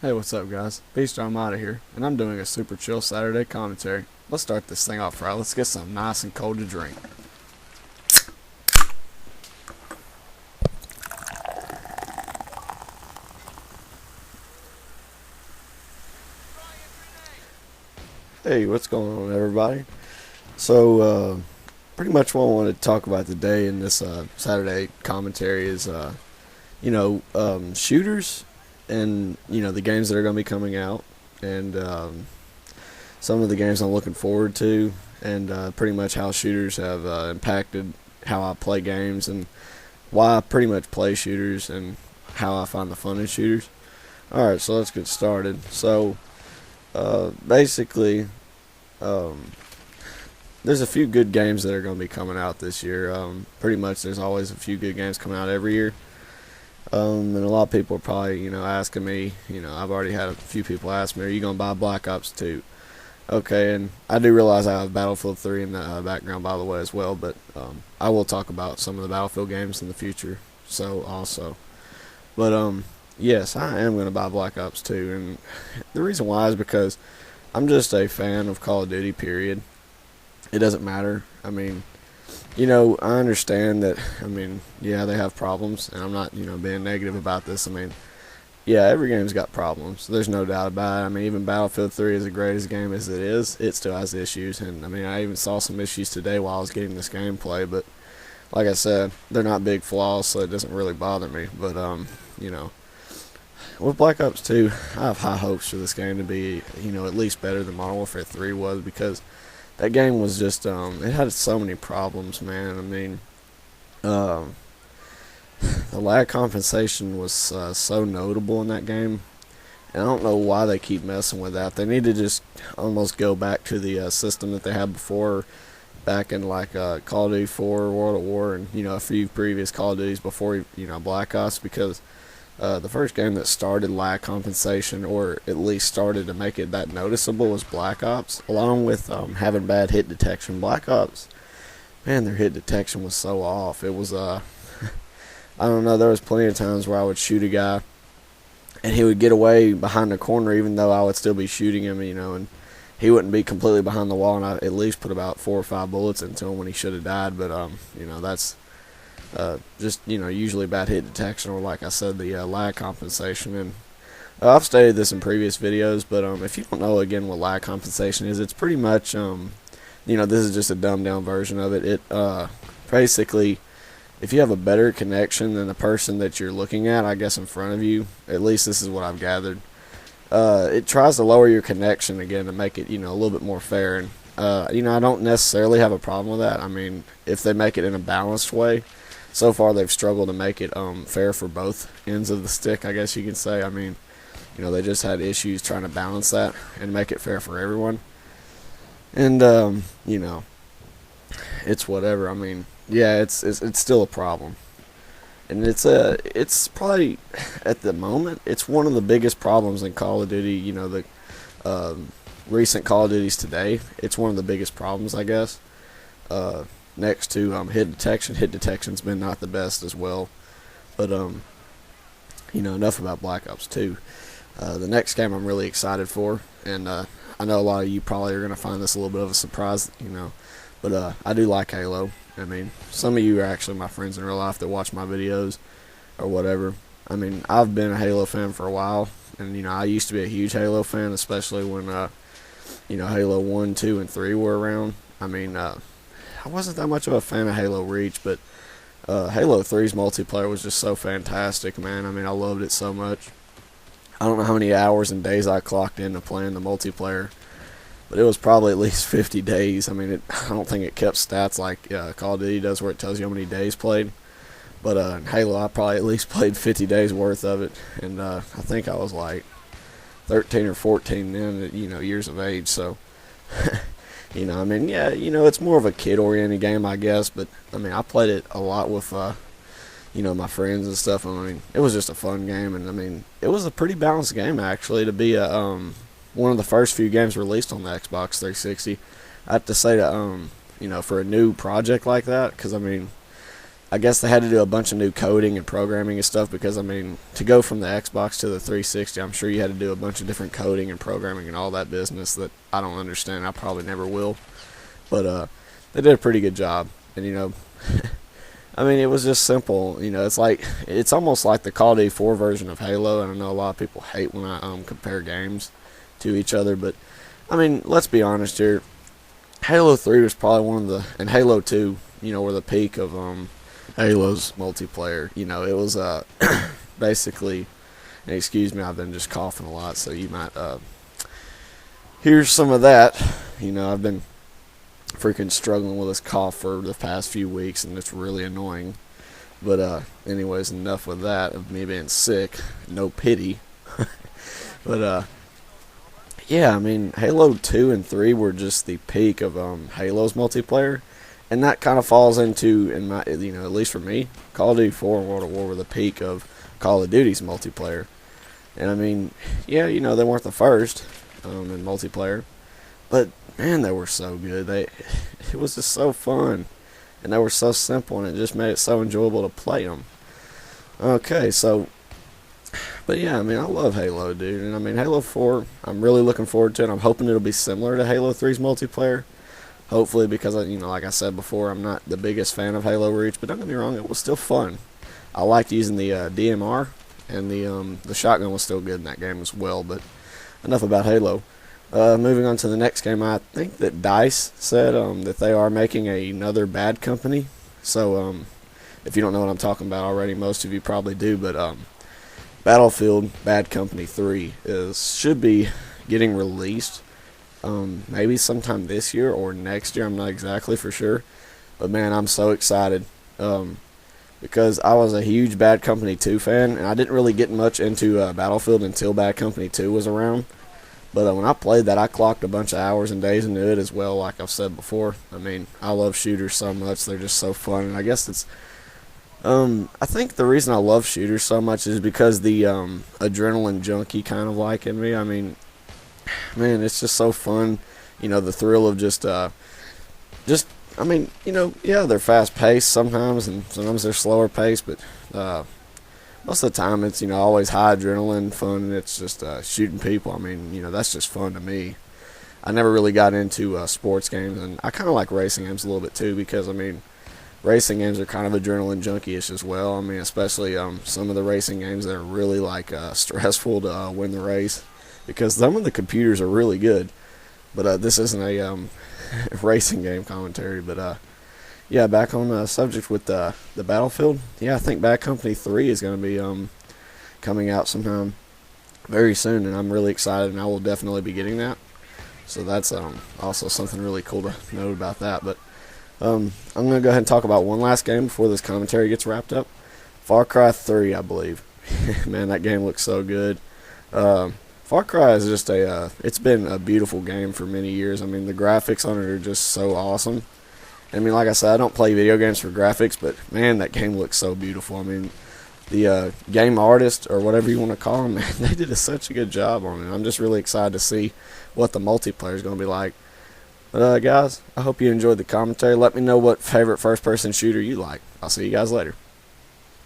Hey, what's up, guys? Beast Armada here, and I'm doing a super chill Saturday commentary. Let's start this thing off right. Let's get something nice and cold to drink. Hey, what's going on, everybody? So, pretty much what I wanted to talk about today in this Saturday commentary is, shooters and, the games that are going to be coming out, and some of the games I'm looking forward to, and pretty much how shooters have impacted how I play games and why I pretty much play shooters and how I find the fun in shooters. Alright, so let's get started. So, basically, um, there's a few good games that are going to be coming out this year. Pretty much there's always a few good games coming out every year. And a lot of people are probably, asking me, I've already had a few people ask me, are you going to buy Black Ops 2? Okay, and I do realize I have Battlefield 3 in the background, by the way, as well, but I will talk about some of the Battlefield games in the future, so also. But, yes, I am going to buy Black Ops 2, and the reason why is because I'm just a fan of Call of Duty, period. It doesn't matter. I mean, I understand that, yeah, they have problems, and I'm not, being negative about this. I mean, yeah, every game's got problems. There's no doubt about it. I mean, even Battlefield 3, as great as a game as it is, it still has issues. And, I even saw some issues today while I was getting this gameplay. But, like I said, they're not big flaws, so it doesn't really bother me. But, with Black Ops 2, I have high hopes for this game to be, at least better than Modern Warfare 3 was, because that game was just, it had so many problems, man. Um, the lag compensation was so notable in that game, and I don't know why they keep messing with that. They need to just almost go back to the system that they had before, back in like Call of Duty 4, World at War, and a few previous Call of Duties before Black Ops, because the first game that started lag compensation, or at least started to make it that noticeable, was Black Ops, along with having bad hit detection. Black Ops, man, their hit detection was so off. It was I don't know, there was plenty of times where I would shoot a guy and he would get away behind the corner even though I would still be shooting him, and he wouldn't be completely behind the wall, and I at least put about 4 or 5 bullets into him when he should have died. But that's just usually bad hit detection, or like I said, the lag compensation. And I've stated this in previous videos, but if you don't know again what lag compensation is, it's pretty much this is just a dumbed down version of it. It basically, if you have a better connection than the person that you're looking at, I guess in front of you, at least this is what I've gathered, it tries to lower your connection again to make it, a little bit more fair. And, I don't necessarily have a problem with that. I mean, if they make it in a balanced way, so far they've struggled to make it fair for both ends of the stick, I guess you could say. I mean, they just had issues trying to balance that and make it fair for everyone. And, it's whatever. I mean, yeah, it's still a problem, and it's probably, at the moment, it's one of the biggest problems in Call of Duty. The recent Call of Duties today, it's one of the biggest problems, I guess. Next to hit detection. Hit detection's been not the best as well, but enough about Black Ops 2. The next game I'm really excited for, and I know a lot of you probably are gonna find this a little bit of a surprise, but I do like Halo. I mean, some of you are actually my friends in real life that watch my videos or whatever. I mean, I've been a Halo fan for a while, and I used to be a huge Halo fan, especially when Halo 1, 2, and 3 were around. I mean, I wasn't that much of a fan of Halo Reach, but Halo 3's multiplayer was just so fantastic, man. I mean, I loved it so much. I don't know how many hours and days I clocked into playing the multiplayer, but it was probably at least 50 days. I mean, I don't think it kept stats like Call of Duty does, where it tells you how many days played. But in Halo, I probably at least played 50 days worth of it, and I think I was like 13 or 14 then, at, years of age. So, I mean, yeah, it's more of a kid-oriented game, I guess. But I mean, I played it a lot with my friends and stuff. I mean, it was just a fun game, and I mean, it was a pretty balanced game actually to be a one of the first few games released on the Xbox 360. I have to say that for a new project like that, because I mean, I guess they had to do a bunch of new coding and programming and stuff because, I mean, to go from the Xbox to the 360, I'm sure you had to do a bunch of different coding and programming and all that business that I don't understand. I probably never will. But they did a pretty good job. And, I mean, it was just simple. It's almost like the Call of Duty 4 version of Halo, and I know a lot of people hate when I compare games to each other, but, I mean, let's be honest here. Halo 3 was probably and Halo 2, were the peak of Halo's multiplayer. It was basically, and excuse me, I've been just coughing a lot, so you might hear some of that. I've been freaking struggling with this cough for the past few weeks, and it's really annoying. But anyways, enough with that of me being sick. No pity. But yeah, I mean, Halo 2 and 3 were just the peak of Halo's multiplayer. And that kind of falls into, in my, at least for me, Call of Duty 4 and World at War were the peak of Call of Duty's multiplayer. And I mean, yeah, they weren't the first in multiplayer, but man, they were so good. It was just so fun, and they were so simple, and it just made it so enjoyable to play them. Okay, so, but yeah, I mean, I love Halo, dude, and I mean, Halo 4, I'm really looking forward to it. I'm hoping it'll be similar to Halo 3's multiplayer. Hopefully, because, like I said before, I'm not the biggest fan of Halo Reach, but don't get me wrong, it was still fun. I liked using the DMR, and the shotgun was still good in that game as well, but enough about Halo. Moving on to the next game, I think that DICE said that they are making another Bad Company. So, if you don't know what I'm talking about already, most of you probably do, but Battlefield Bad Company 3 should be getting released. Maybe sometime this year or next year. I'm not exactly for sure, but man, I'm so excited because I was a huge Bad Company 2 fan, and I didn't really get much into Battlefield until Bad Company 2 was around. But when I played that, I clocked a bunch of hours and days into it as well, like I've said before. I mean, I love shooters so much. They're just so fun, and I guess it's I think the reason I love shooters so much is because the adrenaline junkie kind of like in me. I mean, man, it's just so fun, the thrill of I mean, yeah, they're fast-paced sometimes, and sometimes they're slower-paced, but most of the time it's, always high adrenaline fun, and it's just shooting people. I mean, that's just fun to me. I never really got into sports games, and I kind of like racing games a little bit too, because, I mean, racing games are kind of adrenaline junkie-ish as well. I mean, especially some of the racing games that are really, stressful to win the race, because some of the computers are really good. But this isn't a racing game commentary. But yeah, back on the subject with the Battlefield. Yeah, I think Bad Company 3 is going to be coming out sometime very soon, and I'm really excited, and I will definitely be getting that. So that's also something really cool to note about that. But I'm going to go ahead and talk about one last game before this commentary gets wrapped up. Far Cry 3, I believe. Man, that game looks so good. Far Cry is just it's been a beautiful game for many years. I mean, the graphics on it are just so awesome. I mean, like I said, I don't play video games for graphics, but man, that game looks so beautiful. I mean, the game artist, or whatever you want to call them, man, they did such a good job on it. I'm just really excited to see what the multiplayer is going to be like. But guys, I hope you enjoyed the commentary. Let me know what favorite first-person shooter you like. I'll see you guys later.